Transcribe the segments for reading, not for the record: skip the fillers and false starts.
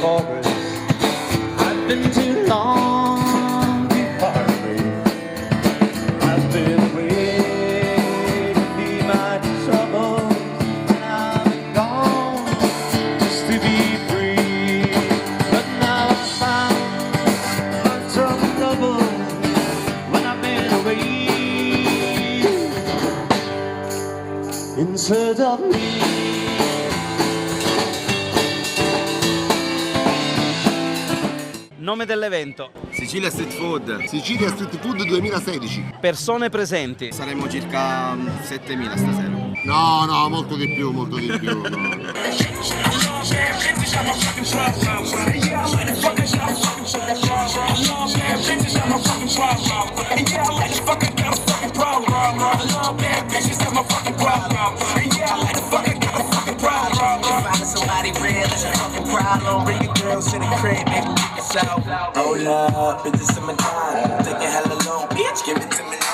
chorus. I've been too long apart from you. I've been away to be my troubles. Now I'm gone just to be free. But now I found my trouble double when I've been away. In search of me. Nome dell'evento. Sicilia Street Food. Sicilia Street Food 2016. Persone presenti. Saremo circa 7.000 stasera. No, molto di più, molto di più. No.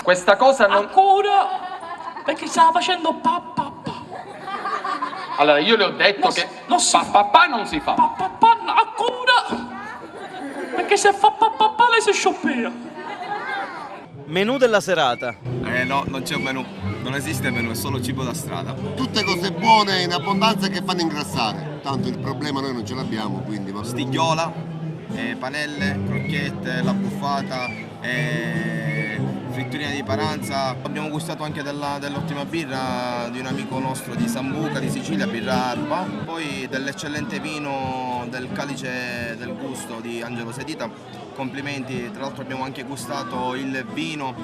Questa cosa non... Ancora? Perché stava facendo papà. Allora, io le ho detto che papà non si fa. Papà, ancora? Perché se fa papà lei si scioppea. Menù della serata. No, non c'è un menù. Non esiste menù, è solo cibo da strada. Tutte cose buone in abbondanza che fanno ingrassare. Tanto il problema noi non ce l'abbiamo, quindi... Stigliola, panelle, crocchette, la buffata, fritturina di Paranza. Abbiamo gustato anche dell'ottima birra di un amico nostro di Sambuca, di Sicilia, birra Arba. Poi dell'eccellente vino del Calice del Gusto di Angelo Sedita. Complimenti, tra l'altro abbiamo anche gustato il vino,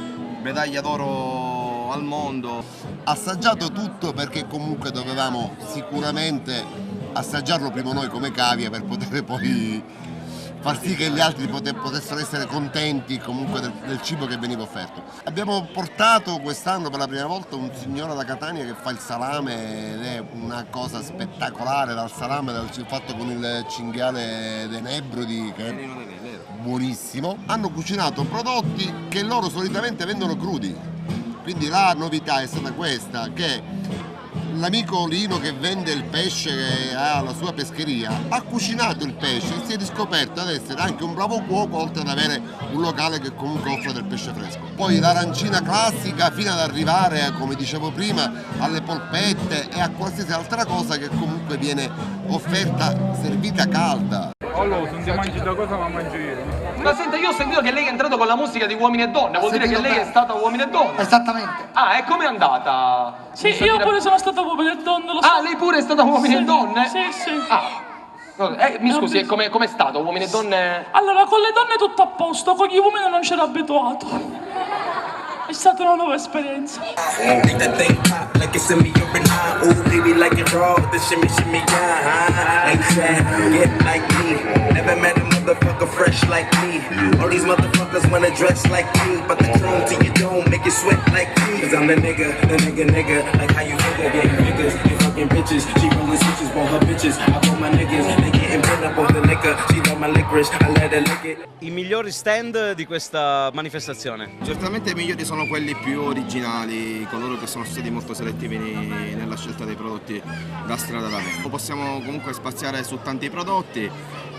medaglia d'oro al mondo. Assaggiato tutto perché comunque dovevamo sicuramente assaggiarlo prima noi come cavia per poter poi far sì che gli altri potessero essere contenti comunque del cibo che veniva offerto. Abbiamo portato quest'anno per la prima volta un signore da Catania che fa il salame ed è una cosa spettacolare, dal salame fatto con il cinghiale de Nebrodi che è buonissimo. Hanno cucinato prodotti che loro solitamente vendono crudi, quindi la novità è stata questa, che l'amico Lino che vende il pesce, che ha la sua pescheria, ha cucinato il pesce e si è riscoperto ad essere anche un bravo cuoco, oltre ad avere un locale che comunque offre del pesce fresco. Poi l'arancina classica fino ad arrivare, come dicevo prima, alle polpette e a qualsiasi altra cosa che comunque viene offerta servita calda. Allora, se non mangi da cosa la mangio io. Ma senta, io ho sentito che lei è entrato con la musica di Uomini e Donne, vuol dire che lei è stata Uomini e Donne? Esattamente. Ah, e com'è andata? Sì, io pure sono stata uomini e donne, lo so. Ah, lei pure è stata Uomini e Donne? Sì. Ah. Mi scusi, com'è stato? Uomini e Donne? Allora, con le donne tutto a posto, con gli uomini non c'ero abituato. È stata una nuova esperienza. Motherfucker fresh like me. All these motherfuckers wanna dress like me, but the chrome to your dome make you sweat like me. Cause I'm the nigga, like how you figure, getting niggas, you fucking bitches. She rollin' switches, want her bitches. I call my niggas, they getting bent up off the liquor. She love my licorice, I let her lick it. I migliori stand di questa manifestazione? Certamente i migliori sono quelli più originali, coloro che sono stati molto selettivi nella scelta dei prodotti da strada da vento. Possiamo comunque spaziare su tanti prodotti,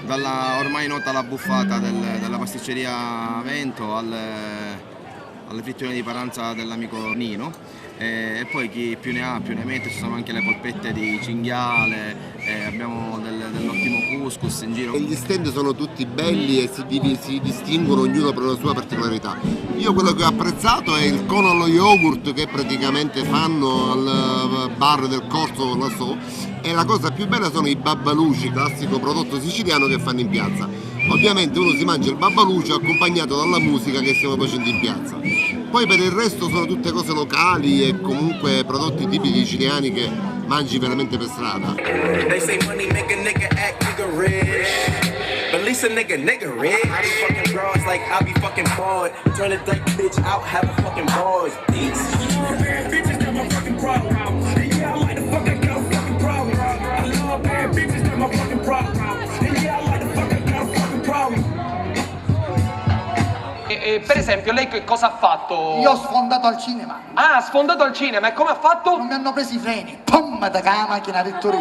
dalla ormai nota la buffata della pasticceria Vento alle fritturine di Paranza dell'amico Nino, e poi chi più ne ha più ne mette. Ci sono anche le polpette di cinghiale, abbiamo dell'ottimo couscous in giro. Gli stand sono tutti belli e si distinguono ognuno per la sua particolarità. Io quello che ho apprezzato è il cono allo yogurt che praticamente fanno al bar del corso lassù, e la cosa più bella sono i babbaluci, classico prodotto siciliano che fanno in piazza. Ovviamente uno si mangia il babbalucio accompagnato dalla musica che stiamo facendo in piazza. Poi per il resto sono tutte cose locali e comunque prodotti tipici siciliani che mangi veramente per strada. They say money make a nigga act nigga rich, but at least a nigga rich. I be fucking bras like I be fucking bored. Turn a dyke bitch out, have a fucking bars. Bad bitches got my fucking problem. Yeah, I like the fuck I got a fucking problem. I love bad bitches got my fucking problem. Yeah, I like the fuck I got a fucking problem. per esempio, lei che cosa ha fatto? Io ho sfondato al cinema. Ah, ha sfondato al cinema, e come ha fatto? Non mi hanno preso i freni. Pum, da la macchina ritto.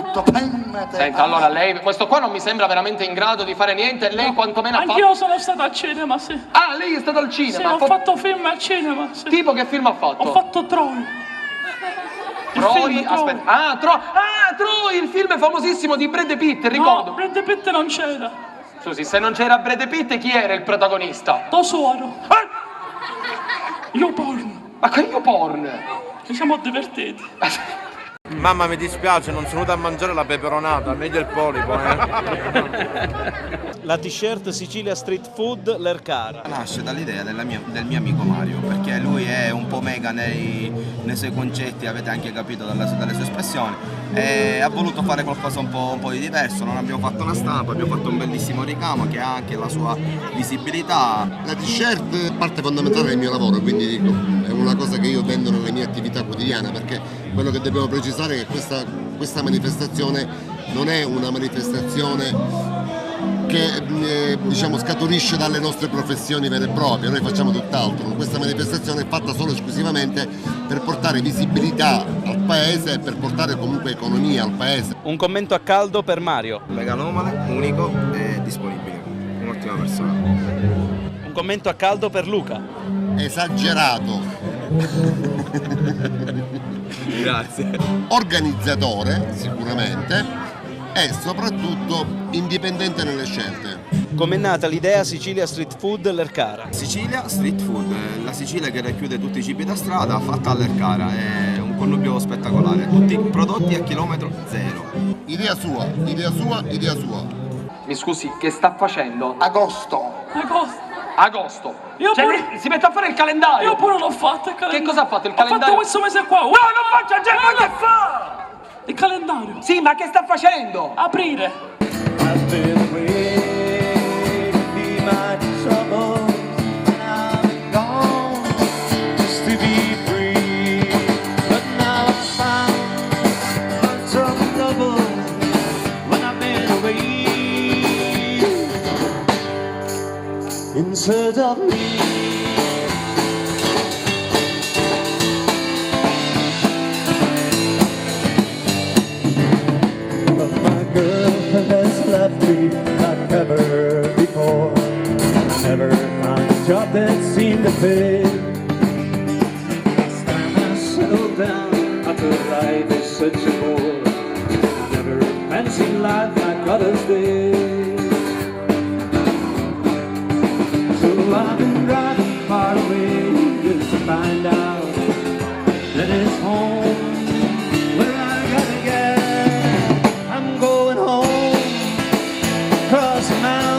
Senta, allora lei, questo qua non mi sembra veramente in grado di fare niente, lei quantomeno ha fatto... Anch'io sono stato al cinema, sì. Ah, lei è stato al cinema? Sì, ho fatto film al cinema, sì. Tipo che film ha fatto? Ho fatto Troy. Troy, aspetta. Troy, il film famosissimo di Brad Pitt, ricordo. No, Brad Pitt non c'era. Scusi, se non c'era Brad Pitt, chi era il protagonista? Tosuaro. Io porn. Ma che io porn? Ci siamo divertiti. Mamma, mi dispiace, non sono venuto a mangiare la peperonata, meglio il polipo, La t-shirt Sicilia Street Food L'Ercara. Nasce dall'idea del mio amico Mario, perché lui è un po' mega nei suoi concetti, avete anche capito dalle sue espressioni, e ha voluto fare qualcosa un po' di diverso. Non abbiamo fatto una stampa, abbiamo fatto un bellissimo ricamo che ha anche la sua visibilità. La t-shirt è parte fondamentale del mio lavoro, quindi dico, è una cosa che io vendo nelle mie attività quotidiane, perché quello che dobbiamo precisare è che questa manifestazione non è una manifestazione che diciamo scaturisce dalle nostre professioni vere e proprie, noi facciamo tutt'altro. Questa manifestazione è fatta solo e esclusivamente per portare visibilità al paese e per portare comunque economia al paese. Un commento a caldo per Mario. Megalomane, unico e disponibile, un'ottima persona. Un commento a caldo per Luca. Esagerato. Grazie. Organizzatore sicuramente e soprattutto indipendente nelle scelte. Com'è nata l'idea Sicilia Street Food L'Ercara? Sicilia Street Food, la Sicilia che racchiude tutti i cibi da strada fatta all'Ercara, è un connubio spettacolare, tutti prodotti a chilometro zero. Idea sua. Mi scusi, che sta facendo? Agosto. Agosto. Io Cioè, pure- lei si mette a fare il calendario. Io pure l'ho fatto il calendario. Che cosa ha fatto il Ho calendario? fatto questo mese qua. No, non faccia gente, ma che fa? Il calendario. Sì, ma che sta facendo? Aprire. I've been away to be my troubles, and I'm gone just to be free. But now I found my trouble double when I've been away in search of me. Girlfriend has left me like never before. I never found a job that seemed to fit. Last time I settled down, I thought life is such a bore. I never fancied life like others did. So I've been driving far away just to find out that it's home where I gotta get. I'm going home, across the mountain.